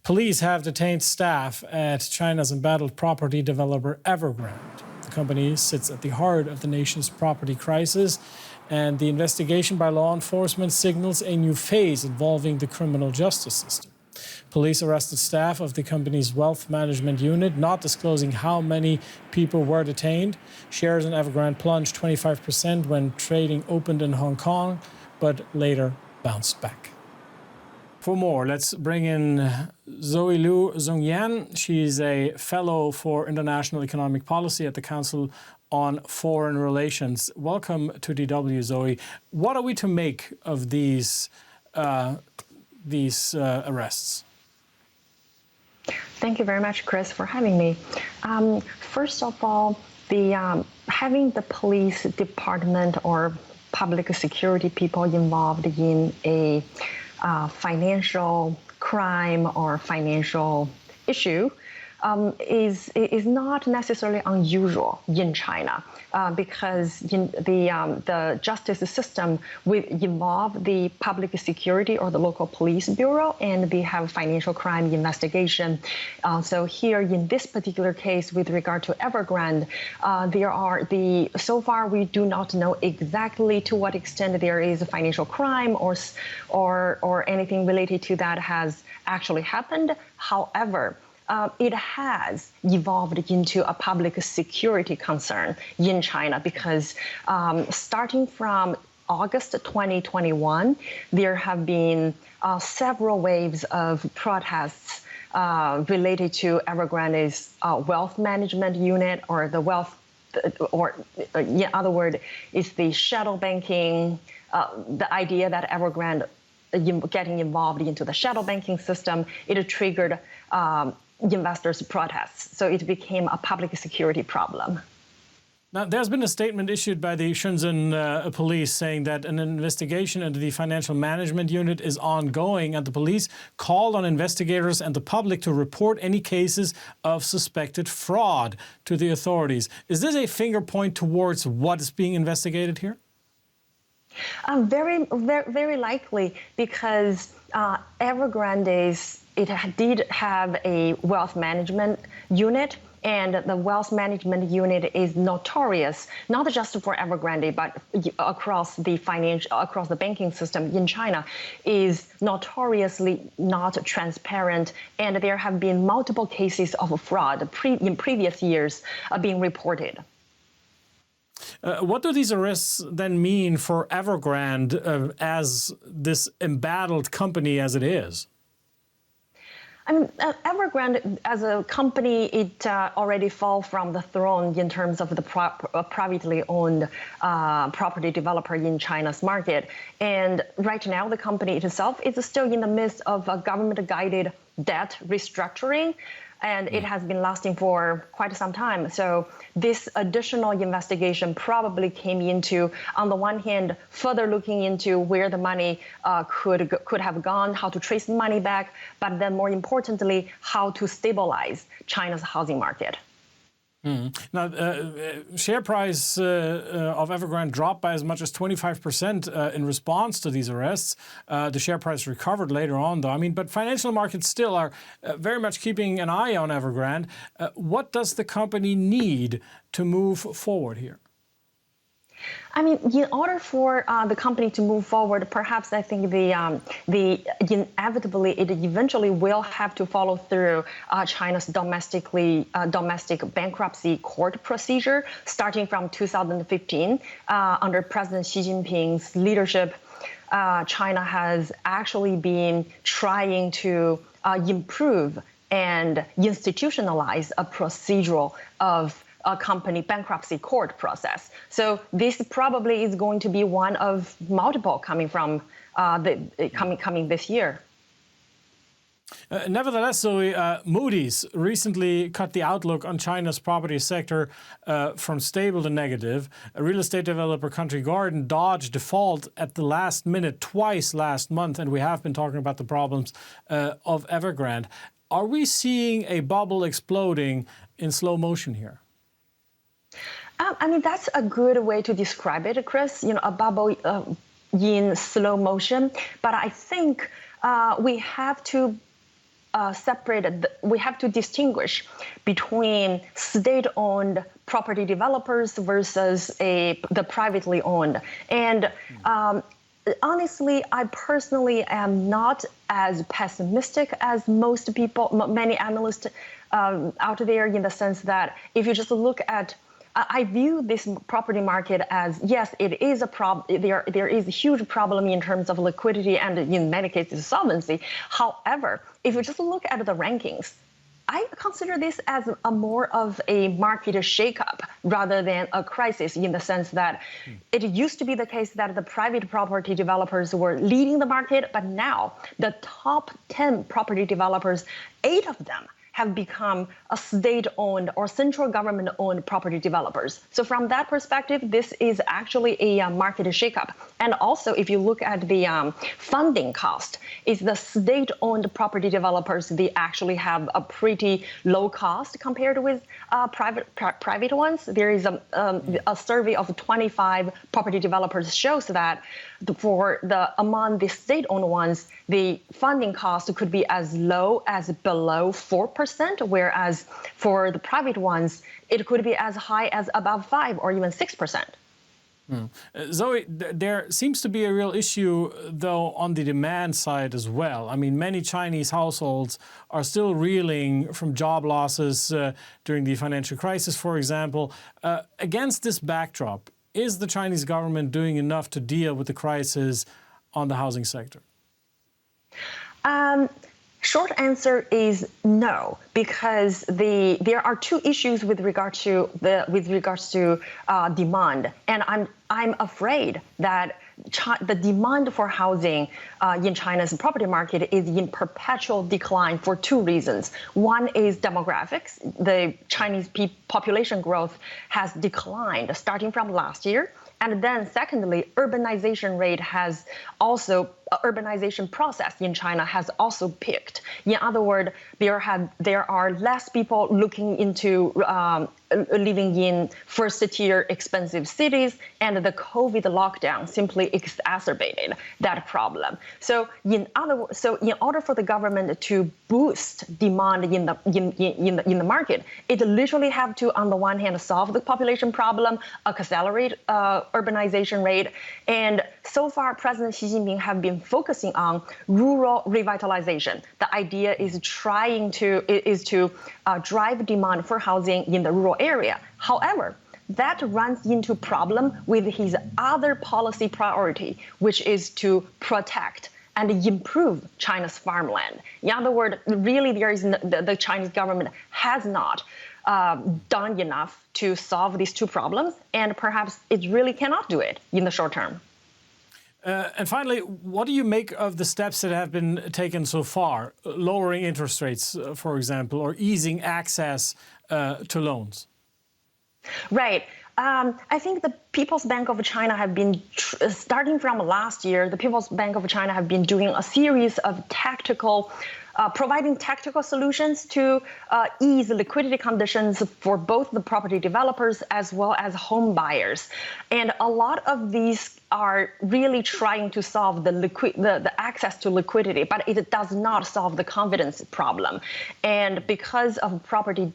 Police have detained staff at China's embattled property developer Evergrande. The company sits at the heart of the nation's property crisis, and the investigation by law enforcement signals a new phase involving the criminal justice system. Police arrested staff of the company's wealth management unit, not disclosing how many people were detained. Shares in Evergrande plunged 25% when trading opened in Hong Kong, but later bounced back. For more, let's bring in Zoe Liu Zongyuan. She's a fellow for international economic policy at the Council on Foreign Relations. Welcome to DW, Zoe. What are we to make of these arrests? Thank you very much, Chris, for having me. First of all, having the police department or public security people involved in a financial crime or financial issue is not necessarily unusual in China because the justice system will involve the public security or the local police bureau, and they have financial crime investigation. So here in this particular case, with regard to Evergrande, so far we do not know exactly to what extent there is a financial crime or anything related to that has actually happened. However, it has evolved into a public security concern in China because starting from August 2021, there have been several waves of protests related to Evergrande's wealth management unit, or the wealth, or in other words, it's the shadow banking, the idea that Evergrande getting involved into the shadow banking system, it triggered investors' protests. So it became a public security problem. Now, there's been a statement issued by the Shenzhen police saying that an investigation into the financial management unit is ongoing, and the police called on investigators and the public to report any cases of suspected fraud to the authorities. Is this a finger point towards what is being investigated here? Very, very, very likely, because Evergrande's did have a wealth management unit, and the wealth management unit is notorious, not just for Evergrande, but across the banking system in China, is notoriously not transparent, and there have been multiple cases of fraud in previous years being reported. What do these arrests then mean for Evergrande as this embattled company as it is? I mean, Evergrande as a company, it already fell from the throne in terms of the privately owned property developer in China's market. And right now, the company itself is still in the midst of a government-guided debt restructuring, and it has been lasting for quite some time. So this additional investigation probably came into, on the one hand, further looking into where the money could have gone, how to trace the money back, but then more importantly, how to stabilize China's housing market. Now, share price of Evergrande dropped by as much as 25% in response to these arrests. The share price recovered later on, though. I mean, but financial markets still are very much keeping an eye on Evergrande. What does the company need to move forward here? I mean, in order for the company to move forward, perhaps I think inevitably it eventually will have to follow through China's domestic bankruptcy court procedure, starting from 2015 under President Xi Jinping's leadership. China has actually been trying to improve and institutionalize a procedural of a company bankruptcy court process. So this probably is going to be one of multiple coming from coming this year. Nevertheless, Moody's recently cut the outlook on China's property sector from stable to negative. A real estate developer, Country Garden, dodged default at the last minute twice last month, and we have been talking about the problems of Evergrande. Are we seeing a bubble exploding in slow motion here? I mean, that's a good way to describe it, Chris. You know, a bubble in slow motion. But I think we have to we have to distinguish between state-owned property developers versus the privately owned. And honestly, I personally am not as pessimistic as most people, many analysts out there, in the sense that if you just look at, I view this property market as, yes, it is a problem. There is a huge problem in terms of liquidity and in many cases solvency. However, if you just look at the rankings, I consider this as more of a market shakeup rather than a crisis, in the sense that it used to be the case that the private property developers were leading the market, but now the top 10 property developers, 8 of them have become a state-owned or central government-owned property developers. So from that perspective, this is actually a market shakeup. And also, if you look at the funding cost, is the state-owned property developers, they actually have a pretty low cost compared with private ones. There is a survey of 25 property developers shows that among the state-owned ones, the funding cost could be as low as below 4%, whereas for the private ones, it could be as high as above 5 or even 6%. Zoe, there seems to be a real issue, though, on the demand side as well. I mean, many Chinese households are still reeling from job losses during the financial crisis, for example. Against this backdrop, is the Chinese government doing enough to deal with the crisis on the housing sector? Short answer is no, because there are two issues with regards to demand, and I'm afraid that the demand for housing in China's property market is in perpetual decline for two reasons. One is demographics. The Chinese population growth has declined starting from last year. And then secondly, urbanization process in China has also peaked. In other words, there are less people looking into living in first-tier expensive cities, and the COVID lockdown simply exacerbated that problem. So in order for the government to boost demand in the market, it literally have to, on the one hand, solve the population problem, accelerate urbanization rate, and so far President Xi Jinping have been focusing on rural revitalization. The idea is to drive demand for housing in the rural area. However, that runs into problem with his other policy priority, which is to protect and improve China's farmland. In other words, really, the Chinese government has not done enough to solve these two problems, and perhaps it really cannot do it in the short term. And finally, what do you make of the steps that have been taken so far, lowering interest rates, for example, or easing access to loans? Right. I think the People's Bank of China have been, starting from last year, the People's Bank of China have been doing a series of providing tactical solutions to ease liquidity conditions for both the property developers as well as home buyers. And a lot of these are really trying to solve the access to liquidity, but it does not solve the confidence problem. And because of property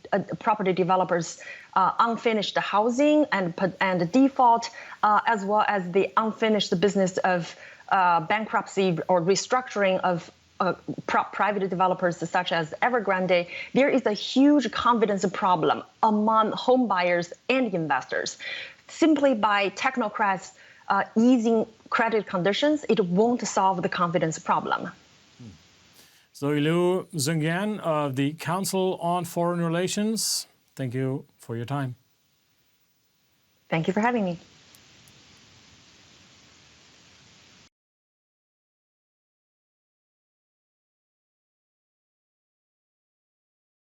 developers' unfinished housing and default, as well as the unfinished business of bankruptcy or restructuring of private developers such as Evergrande, there is a huge confidence problem among home buyers and investors. Simply by technocrats easing credit conditions, it won't solve the confidence problem. Zoe Liu Zongyuan of the Council on Foreign Relations, thank you for your time. Thank you for having me.